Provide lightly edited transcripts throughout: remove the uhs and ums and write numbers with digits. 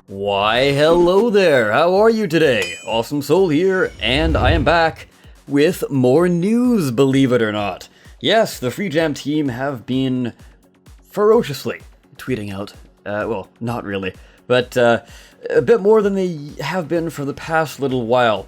Why, hello there, how are you today? Awesome Soul here, and I am back with more news, believe it or not. Yes, the Free Jam team have been ferociously tweeting out, well, not really, but a bit more than they have been for the past little while.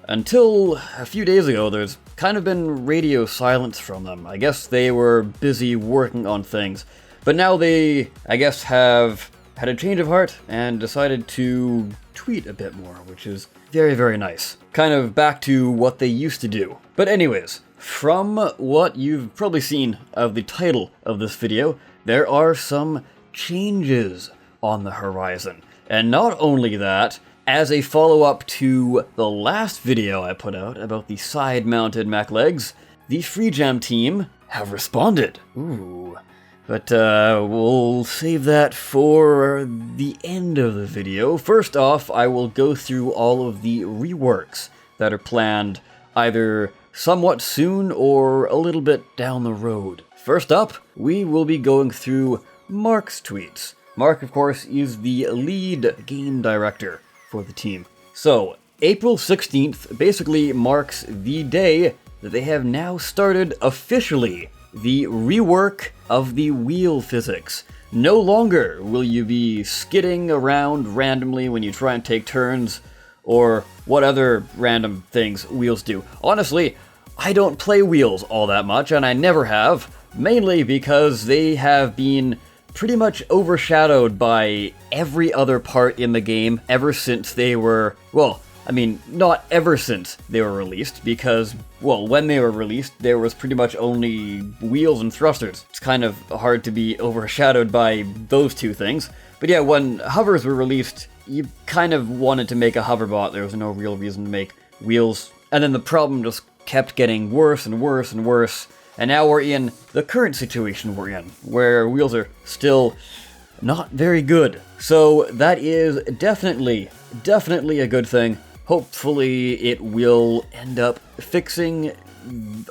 Until a few days ago, there's kind of been radio silence from them. I guess they were busy working on things, but now they, I guess, have had a change of heart and decided to tweet a bit more, which is very, very nice. Kind of back to what they used to do. But anyways, from what you've probably seen of the title of this video, there are some changes on the horizon. And not only that, as a follow-up to the last video I put out about the side-mounted Mech legs, the Free Jam team have responded. Ooh. But we'll save that for the end of the video. First off, I will go through all of the reworks that are planned either somewhat soon or a little bit down the road. First up, we will be going through Mark's tweets. Mark, of course, is the lead game director for the team. So, April 16th basically marks the day that they have now started officially the rework of the wheel physics. No longer will you be skidding around randomly when you try and take turns, or what other random things wheels do. Honestly, I don't play wheels all that much, and I never have, mainly because they have been pretty much overshadowed by every other part in the game ever since they were, well, I mean, not ever since they were released, because, well, when they were released, there was pretty much only wheels and thrusters. It's kind of hard to be overshadowed by those two things. But yeah, when hovers were released, you kind of wanted to make a hoverbot. There was no real reason to make wheels. And then the problem just kept getting worse and worse and worse. And now we're in the current situation we're in, where wheels are still not very good. So that is definitely a good thing. Hopefully it will end up fixing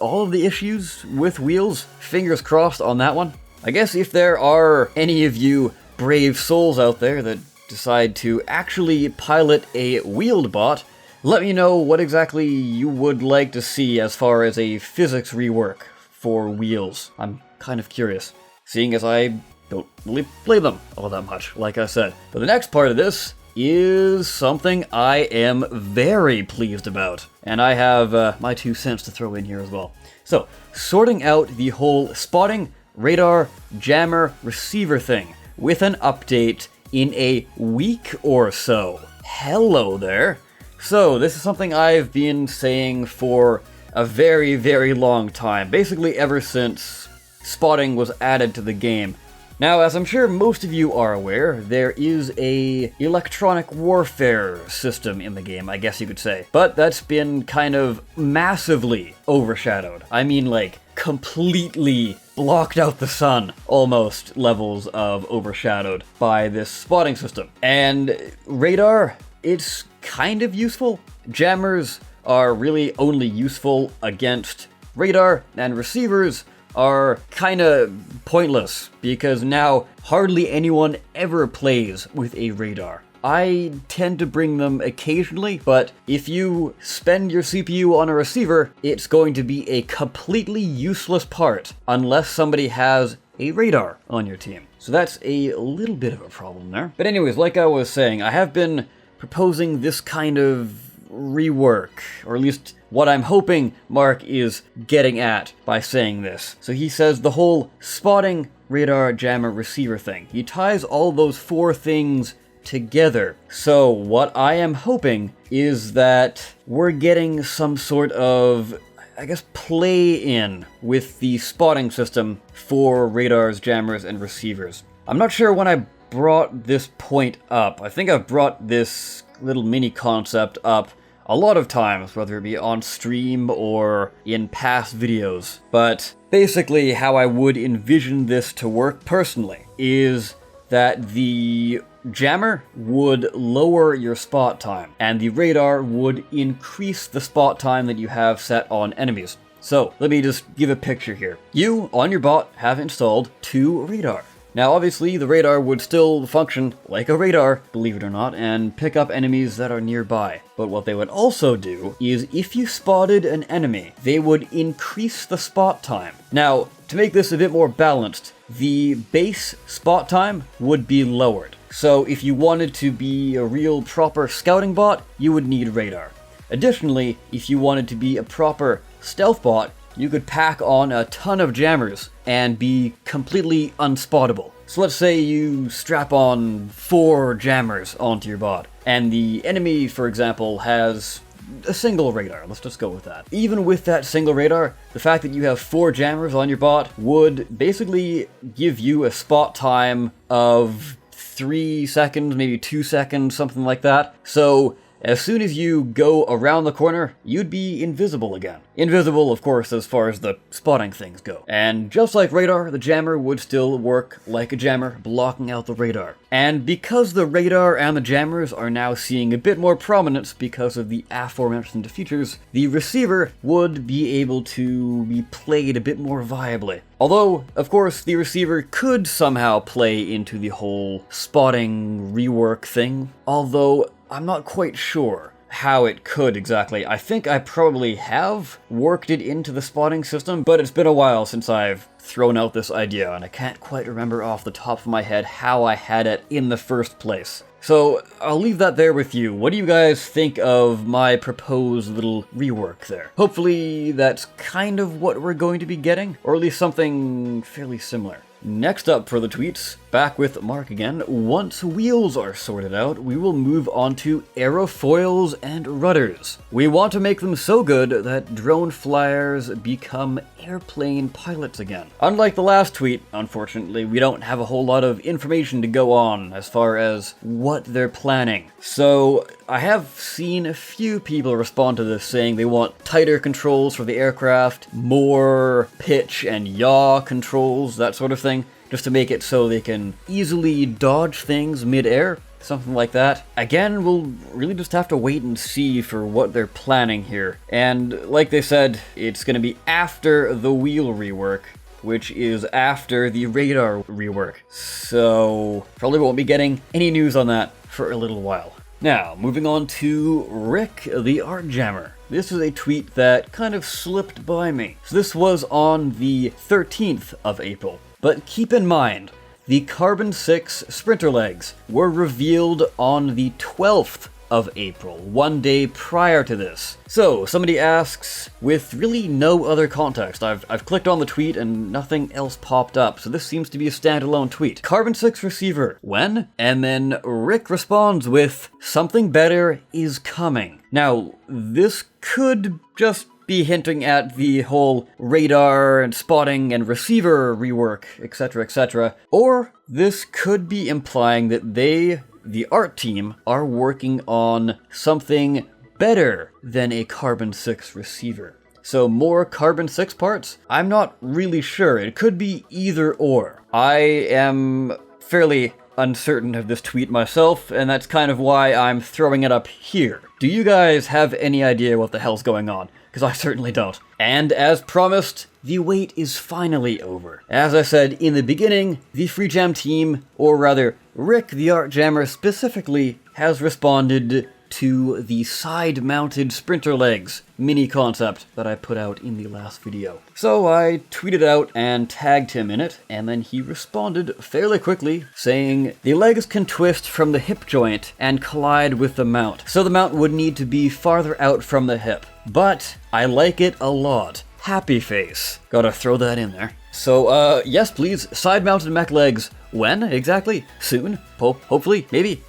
all of the issues with wheels. Fingers crossed on that one. I guess if there are any of you brave souls out there that decide to actually pilot a wheeled bot, let me know what exactly you would like to see as far as a physics rework for wheels. I'm kind of curious, seeing as I don't really play them all that much, like I said. But the next part of this is something I am very pleased about. And I have my 2 cents to throw in here as well. So, sorting out the whole spotting, radar, jammer, receiver thing with an update in a week or so. Hello there. So, this is something I've been saying for a very, very long time. Basically ever since spotting was added to the game. Now, as I'm sure most of you are aware, there is a electronic warfare system in the game, I guess you could say. But that's been kind of massively overshadowed. I mean, like, completely blocked out the sun, almost, levels of overshadowed by this spotting system. And radar, it's kind of useful. Jammers are really only useful against radar, and receivers are kinda pointless, because now hardly anyone ever plays with a radar. I tend to bring them occasionally, but if you spend your CPU on a receiver, it's going to be a completely useless part unless somebody has a radar on your team. So that's a little bit of a problem there. But anyways, like I was saying, I have been proposing this kind of rework, or at least what I'm hoping Mark is getting at by saying this. So he says the whole spotting, radar, jammer, receiver thing. He ties all those four things together. So what I am hoping is that we're getting some sort of, I guess, play-in with the spotting system for radars, jammers, and receivers. I'm not sure when I brought this point up. I think I've brought this little mini concept up a lot of times, whether it be on stream or in past videos. But basically how I would envision this to work personally is that the jammer would lower your spot time, and the radar would increase the spot time that you have set on enemies. So, let me just give a picture here. You, on your bot, have installed 2 radar. Now obviously the radar would still function like a radar, believe it or not, and pick up enemies that are nearby. But what they would also do is if you spotted an enemy, they would increase the spot time. Now, to make this a bit more balanced, the base spot time would be lowered. So if you wanted to be a real proper scouting bot, you would need radar. Additionally, if you wanted to be a proper stealth bot, you could pack on a ton of jammers and be completely unspottable. So let's say you strap on 4 jammers onto your bot, and the enemy, for example, has a single radar. Let's just go with that. Even with that single radar, the fact that you have 4 jammers on your bot would basically give you a spot time of 3 seconds, maybe 2 seconds, something like that. So as soon as you go around the corner, you'd be invisible again. Invisible, of course, as far as the spotting things go. And just like radar, the jammer would still work like a jammer, blocking out the radar. And because the radar and the jammers are now seeing a bit more prominence because of the aforementioned features, the receiver would be able to be played a bit more viably. Although, of course, the receiver could somehow play into the whole spotting rework thing, although I'm not quite sure how it could exactly. I think I probably have worked it into the spotting system, but it's been a while since I've thrown out this idea, and I can't quite remember off the top of my head how I had it in the first place. So I'll leave that there with you. What do you guys think of my proposed little rework there? Hopefully that's kind of what we're going to be getting, or at least something fairly similar. Next up for the tweets, back with Mark again. Once wheels are sorted out, we will move on to aerofoils and rudders. We want to make them so good that drone flyers become airplane pilots again. Unlike the last tweet, unfortunately, we don't have a whole lot of information to go on as far as what they're planning. So I have seen a few people respond to this saying they want tighter controls for the aircraft, more pitch and yaw controls, that sort of thing, just to make it so they can easily dodge things mid-air, something like that. Again, we'll really just have to wait and see for what they're planning here. And like they said, it's going to be after the wheel rework, which is after the radar rework. So probably won't be getting any news on that for a little while. Now, moving on to Rick the Art Jammer. This is a tweet that kind of slipped by me. So this was on the 13th of April. But keep in mind, the Carbon 6 sprinter legs were revealed on the 12th of April, one day prior to this. So somebody asks, with really no other context, I've clicked on the tweet and nothing else popped up, so this seems to be a standalone tweet. Carbon 6 receiver, when? And then Rick responds with, something better is coming. Now, this could just be hinting at the whole radar and spotting and receiver rework, etc., or this could be implying that they, the art team, are working on something better than a Carbon 6 receiver. So more Carbon 6 parts? I'm not really sure. It could be either or. I am fairly uncertain of this tweet myself, and that's kind of why I'm throwing it up here. Do you guys have any idea what the hell's going on? Because I certainly don't. And as promised, the wait is finally over. As I said in the beginning, the Free Jam team, or rather Rick the Art Jammer specifically, has responded to the side-mounted sprinter legs mini concept that I put out in the last video. So I tweeted out and tagged him in it, and then he responded fairly quickly, saying, the legs can twist from the hip joint and collide with the mount, so the mount would need to be farther out from the hip. But I like it a lot. Happy face. Gotta throw that in there. So, yes please, side-mounted mech legs. When, exactly? Soon? Hopefully? Maybe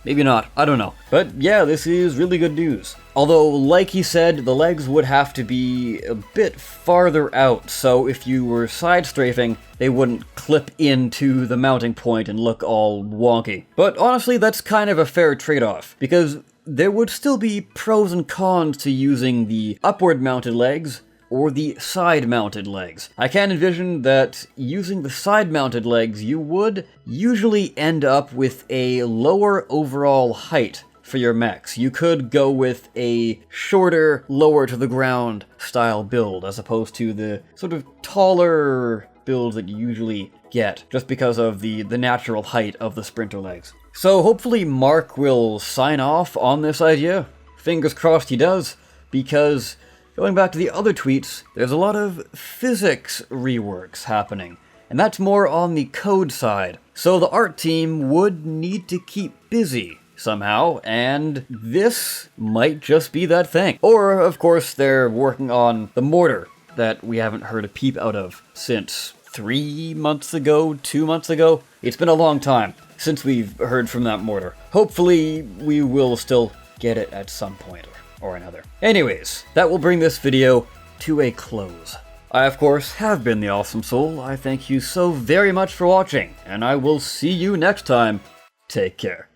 not. I don't know. But yeah, this is really good news. Although, like he said, the legs would have to be a bit farther out, so if you were side strafing, they wouldn't clip into the mounting point and look all wonky. But honestly, that's kind of a fair trade-off, because there would still be pros and cons to using the upward-mounted legs or the side-mounted legs. I can envision that using the side-mounted legs, you would usually end up with a lower overall height for your mechs. You could go with a shorter, lower to the ground style build, as opposed to the sort of taller, builds that you usually get, just because of the natural height of the sprinter legs. So hopefully Mark will sign off on this idea. Fingers crossed he does, because going back to the other tweets, there's a lot of physics reworks happening, and that's more on the code side. So the art team would need to keep busy somehow, and this might just be that thing. Or, of course, they're working on the mortar that we haven't heard a peep out of since 3 months ago, 2 months ago. It's been a long time since we've heard from that mortar. Hopefully, we will still get it at some point or another. Anyways, that will bring this video to a close. I, of course, have been the Awesome Soul. I thank you so very much for watching, and I will see you next time. Take care.